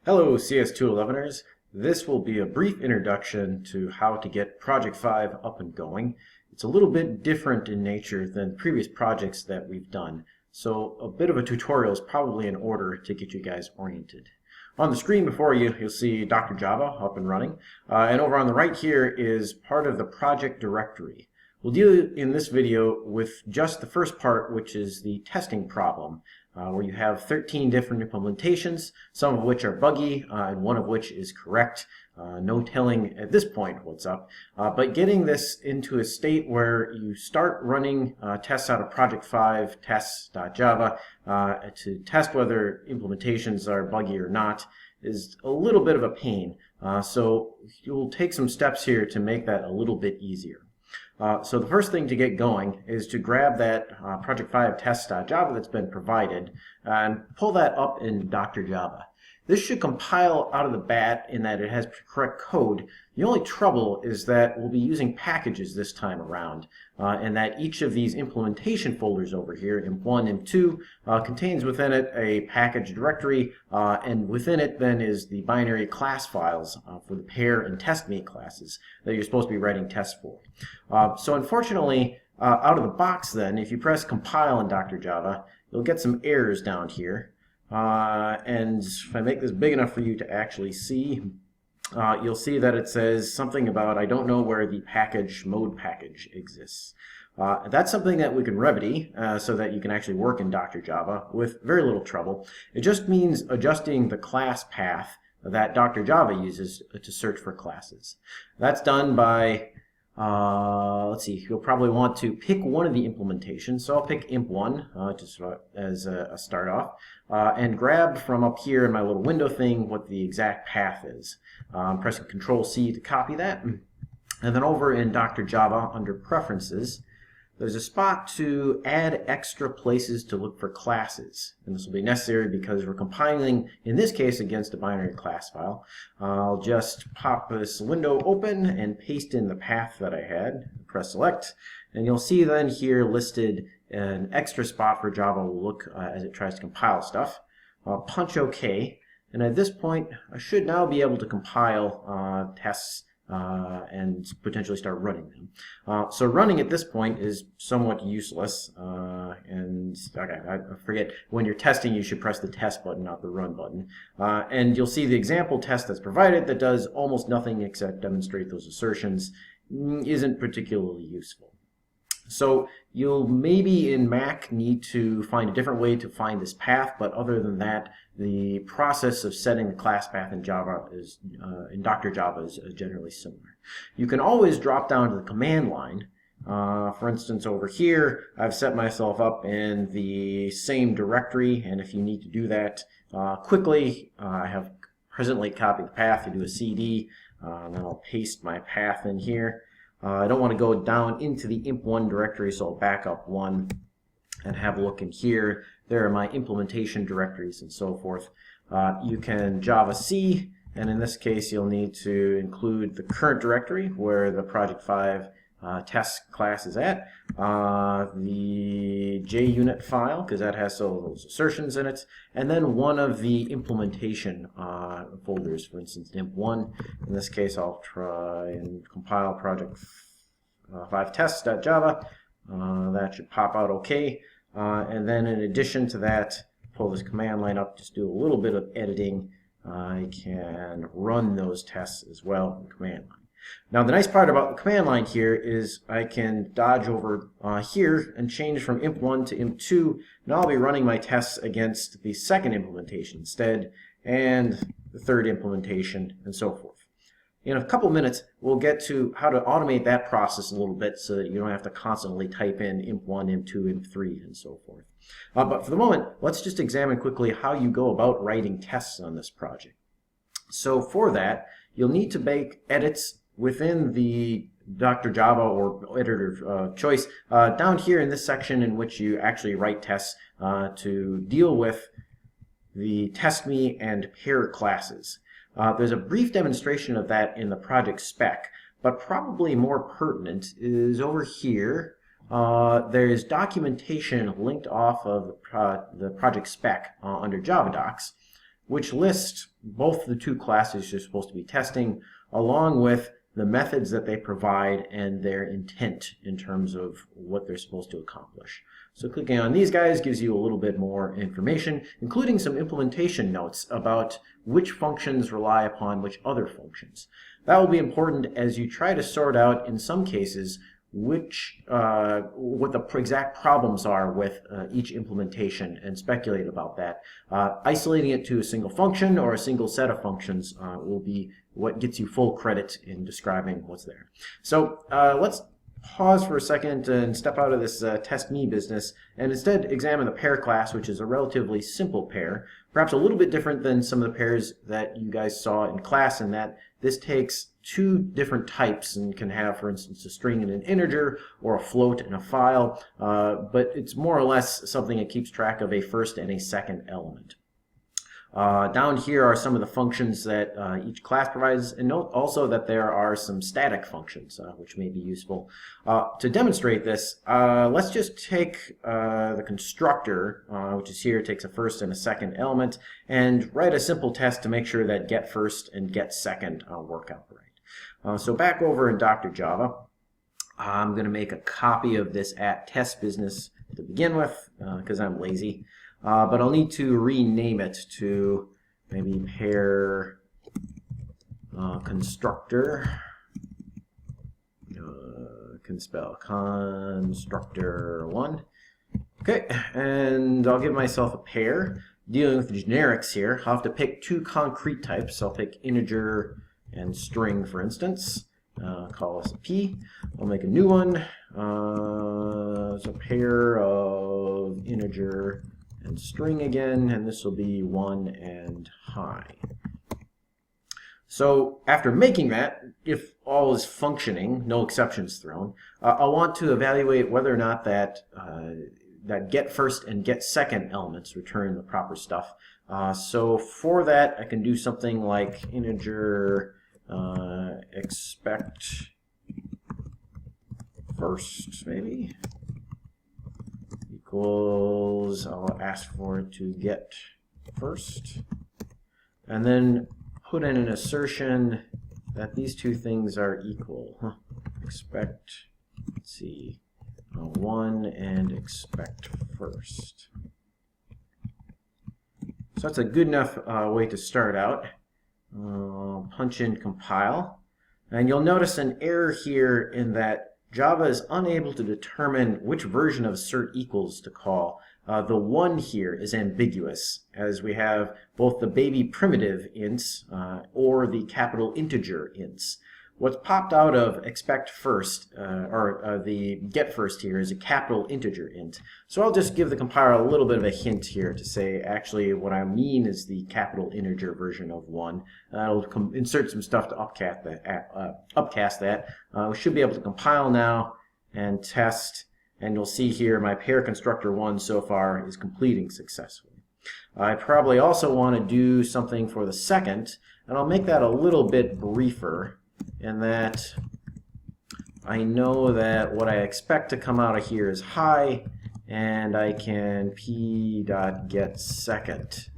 Hello CS211ers. This will be a brief introduction to how to get Project 5 up and going. It's a little bit different in nature than previous projects that we've done, so a bit of a tutorial is probably in order to get you guys oriented. On the screen before you, you'll see Dr. Java up and running, and over on the right here is part of the project directory. We'll deal in this video with just the first part, which is the testing problem, where you have 13 different implementations, some of which are buggy, and one of which is correct. No telling at this point what's up, but getting this into a state where you start running tests out of Project 5 tests.java to test whether implementations are buggy or not is a little bit of a pain. So you'll take some steps here to make that a little bit easier. So the first thing to get going is to grab that Project 5 tests.java that's been provided and pull that up in Dr. Java. This should compile out of the bat in that it has correct code. The only trouble is that we'll be using packages this time around, and that each of these implementation folders over here, imp1, imp2, contains within it a package directory, and within it then is the binary class files for the pair and test me classes that you're supposed to be writing tests for. So unfortunately, out of the box then, if you press compile in Dr. Java, you'll get some errors down here. And if I make this big enough for you to actually see, you'll see that it says something about I don't know where the mode package exists. That's something that we can remedy so that you can actually work in Dr. Java with very little trouble. It just means adjusting the class path that Dr. Java uses to search for classes. That's done by let's see, you'll probably want to pick one of the implementations. So I'll pick imp1 just as a start off, and grab from up here in my little window thing what the exact path is. I'm pressing Control-C to copy that. And then over in Dr. Java under Preferences, there's a spot to add extra places to look for classes. And this will be necessary because we're compiling, in this case, against a binary class file. I'll just pop this window open and paste in the path that I had. Press Select, and you'll see then here listed an extra spot for Java will look as it tries to compile stuff. I'll punch OK, and at this point, I should now be able to compile tests and potentially start running them. So running at this point is somewhat useless, and okay, I forget, when you're testing you should press the test button, not the run button. And you'll see the example test that's provided that does almost nothing except demonstrate those assertions, isn't particularly useful. So you'll maybe in Mac need to find a different way to find this path, but other than that, the process of setting the class path in Java is, in Dr. Java is generally similar. You can always drop down to the command line. For instance, over here, I've set myself up in the same directory, and if you need to do that quickly, I have presently copied the path. You do a CD, and then I'll paste my path in here. I don't want to go down into the imp1 directory, so I'll back up one and have a look in here. There are my implementation directories and so forth. You can Java C, and in this case you'll need to include the current directory where the Project 5 test class is at, the JUnit file, because that has all those assertions in it, and then one of the implementation folders, for instance, imp1. In this case, I'll try and compile Project 5 tests.java. That should pop out okay. And then in addition to that, pull this command line up, just do a little bit of editing. I can run those tests as well in the command line. Now the nice part about the command line here is I can dodge over here and change from imp1 to imp2. Now I'll be running my tests against the second implementation instead, and the third implementation, and so forth. In a couple minutes, we'll get to how to automate that process a little bit so that you don't have to constantly type in imp1, imp2, imp3, and so forth. But for the moment, let's just examine quickly how you go about writing tests on this project. So for that, you'll need to make edits within the Dr. Java or editor of choice down here in this section in which you actually write tests to deal with the test me and pair classes. There's a brief demonstration of that in the project spec, but probably more pertinent is over here. There's documentation linked off of the project spec under Java Docs which list both the two classes you're supposed to be testing, along with the methods that they provide and their intent in terms of what they're supposed to accomplish. So clicking on these guys gives you a little bit more information, including some implementation notes about which functions rely upon which other functions. That will be important as you try to sort out, in some cases, what the exact problems are with each implementation and speculate about that. Isolating it to a single function or a single set of functions will be what gets you full credit in describing what's there. So let's pause for a second and step out of this test me business and instead examine the pair class, which is a relatively simple pair, perhaps a little bit different than some of the pairs that you guys saw in class, in that this takes two different types and can have, for instance, a string and an integer or a float and a file, but it's more or less something that keeps track of a first and a second element. Down here are some of the functions that each class provides, and note also that there are some static functions which may be useful. To demonstrate this, let's just take the constructor, which is here, takes a first and a second element, and write a simple test to make sure that get first and get second work out right. So back over in Dr. Java, I'm going to make a copy of this at test business to begin with because I'm lazy. But I'll need to rename it to maybe pair constructor. Can spell constructor 1. Okay, and I'll give myself a pair. Dealing with the generics here, I'll have to pick two concrete types. I'll pick integer and string, for instance. Call this a P. I'll make a new one. It's a pair of integer and string again, and this will be 1 and high. So after making that, if all is functioning, no exceptions thrown, I'll want to evaluate whether or not that get first and get second elements return the proper stuff. So for that, I can do something like integer expect first, maybe. Equals, I'll ask for it to get first, and then put in an assertion that these two things are equal. Expect, let's see, 1 and expect first. So that's a good enough way to start out. Punch in compile, and you'll notice an error here in that Java is unable to determine which version of assert equals to call. The 1 here is ambiguous, as we have both the baby primitive ints or the capital integer ints. What's popped out of expect first, or the get first here, is a capital integer int. So I'll just give the compiler a little bit of a hint here to say, actually, what I mean is the capital integer version of 1. I'll insert some stuff to upcast that. We should be able to compile now and test, and you'll see here my pair constructor 1 so far is completing successfully. I probably also want to do something for the second, and I'll make that a little bit briefer, in that I know that what I expect to come out of here is high, and I can p.get second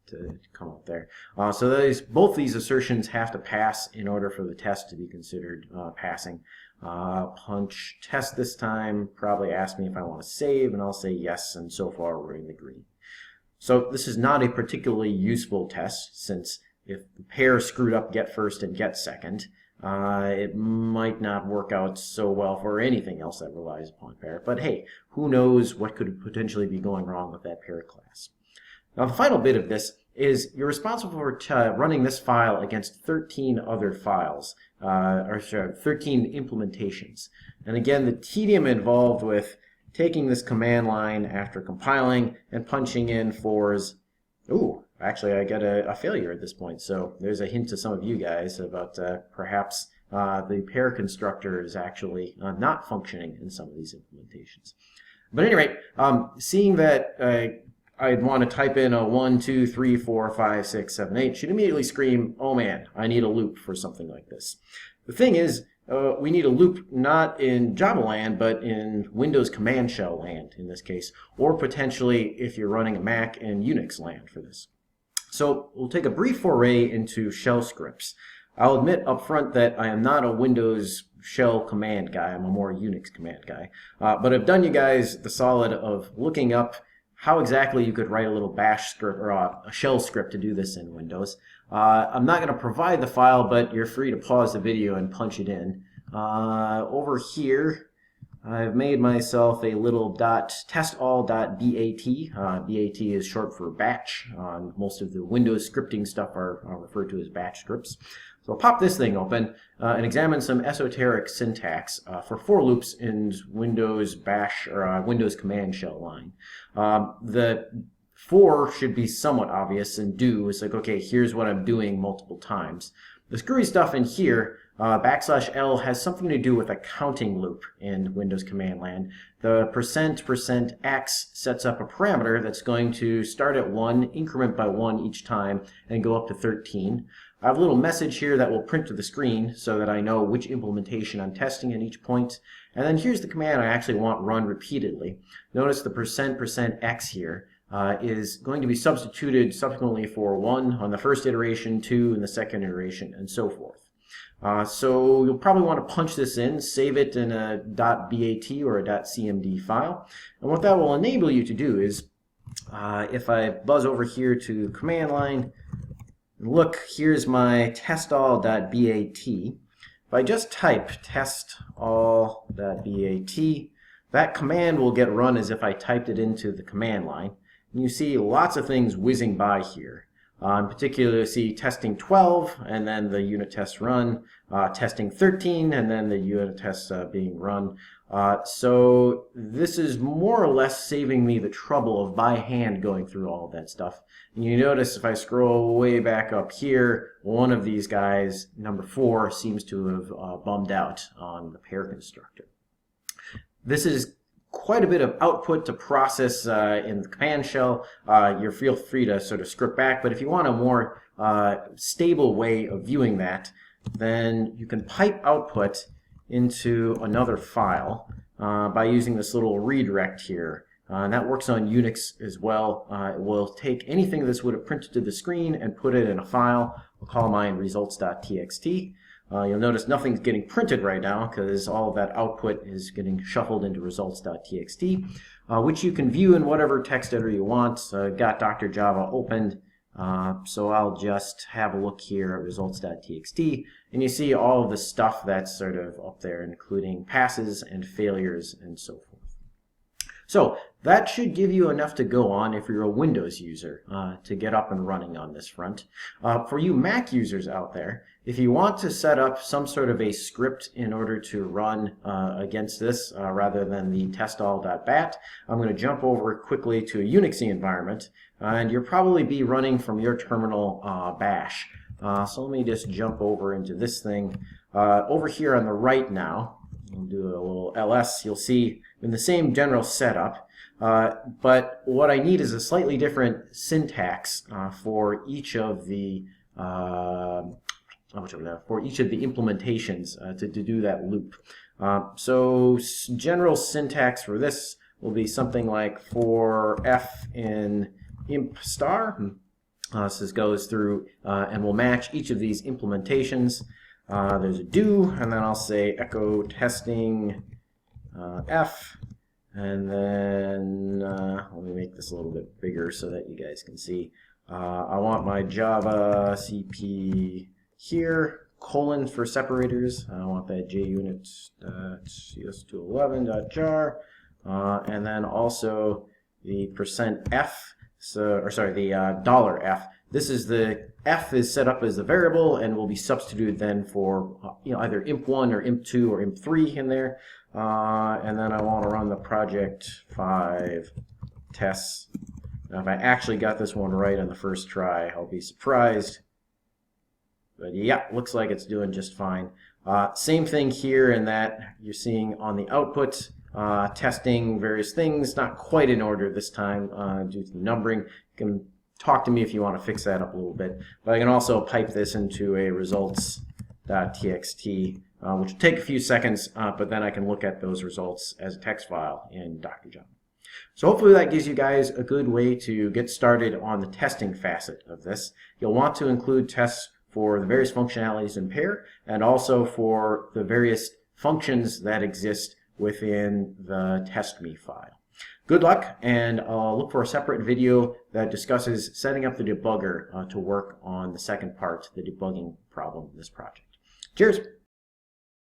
to come up there. So both these assertions have to pass in order for the test to be considered passing. Punch test this time, probably ask me if I want to save, and I'll say yes, and so far we're in the green. So this is not a particularly useful test, since if the pair screwed up get first and get second, it might not work out so well for anything else that relies upon pair. But hey, who knows what could potentially be going wrong with that pair class. Now the final bit of this is you're responsible for running this file against 13 other files, or sorry, 13 implementations. And again, the tedium involved with taking this command line after compiling and punching in fors. Ooh, actually I get a failure at this point, so there's a hint to some of you guys about perhaps the pair constructor is actually not functioning in some of these implementations. But at any rate, seeing that I'd want to type in a 1, 2, 3, 4, 5, 6, 7, 8, should immediately scream, oh man, I need a loop for something like this. The thing is, we need a loop not in Java land, but in Windows command shell land in this case, or potentially if you're running a Mac in Unix land for this. So we'll take a brief foray into shell scripts. I'll admit up front that I am not a Windows shell command guy. I'm a more Unix command guy. But I've done you guys the solid of looking up how exactly you could write a little bash script or a shell script to do this in Windows. I'm not going to provide the file, but you're free to pause the video and punch it in. Over here, I've made myself a little testall.bat. BAT is short for batch. Most of the Windows scripting stuff are referred to as batch scripts. So I'll pop this thing open and examine some esoteric syntax for for loops in Windows bash or Windows command shell line. The for should be somewhat obvious, and do is like, okay, here's what I'm doing multiple times. The screwy stuff in here, \L has something to do with a counting loop in Windows command line. The %x sets up a parameter that's going to start at 1, increment by 1 each time, and go up to 13. I have a little message here that will print to the screen so that I know which implementation I'm testing at each point. And then here's the command I actually want run repeatedly. Notice the %x here is going to be substituted subsequently for 1 on the first iteration, 2 in the second iteration, and so forth. So you'll probably want to punch this in, save it in a .bat or a .cmd file. And what that will enable you to do is, if I buzz over here to command line, look, here's my testall.bat. If I just type testall.bat, that command will get run as if I typed it into the command line. And you see lots of things whizzing by here. In particular, you see testing 12, and then the unit test run, testing 13, and then the unit test being run. So this is more or less saving me the trouble of by hand going through all of that stuff. And you notice if I scroll way back up here, one of these guys, number 4, seems to have bummed out on the pair constructor. This is quite a bit of output to process in the command shell. You feel free to sort of script back, but if you want a more stable way of viewing that, then you can pipe output into another file by using this little redirect here. And that works on Unix as well. It will take anything this would have printed to the screen and put it in a file. We'll call mine results.txt. You'll notice nothing's getting printed right now because all of that output is getting shuffled into results.txt, which you can view in whatever text editor you want. Got Dr. Java opened, so I'll just have a look here at results.txt, and you see all of the stuff that's sort of up there, including passes and failures and so forth. So that should give you enough to go on if you're a Windows user to get up and running on this front. For you Mac users out there, if you want to set up some sort of a script in order to run against this rather than the testall.bat, I'm going to jump over quickly to a Unixy environment, and you'll probably be running from your terminal bash. So let me just jump over into this thing. Over here on the right now, we'll do a little ls, you'll see in the same general setup, but what I need is a slightly different syntax for each of the implementations to do that loop. So general syntax for this will be something like for f in imp star. So this goes through and will match each of these implementations. There's a do, and then I'll say echo testing f, and then let me make this a little bit bigger so that you guys can see. I want my Java CP here, colon for separators. I want that junit.cs211.jar, and then also the %f, the $f. This is the f is set up as a variable and will be substituted then for either imp1 or imp2 or imp3 in there. And then I want to run the project 5 tests. Now if I actually got this one right on the first try, I'll be surprised. But yeah, looks like it's doing just fine. Same thing here in that you're seeing on the output testing various things, not quite in order this time due to the numbering. You can talk to me if you want to fix that up a little bit. But I can also pipe this into a results.txt, which will take a few seconds, but then I can look at those results as a text file in Dr. Java. So hopefully that gives you guys a good way to get started on the testing facet of this. You'll want to include tests for the various functionalities in pair and also for the various functions that exist within the test.me file. Good luck, and I'll look for a separate video that discusses setting up the debugger to work on the second part, the debugging problem in this project. Cheers!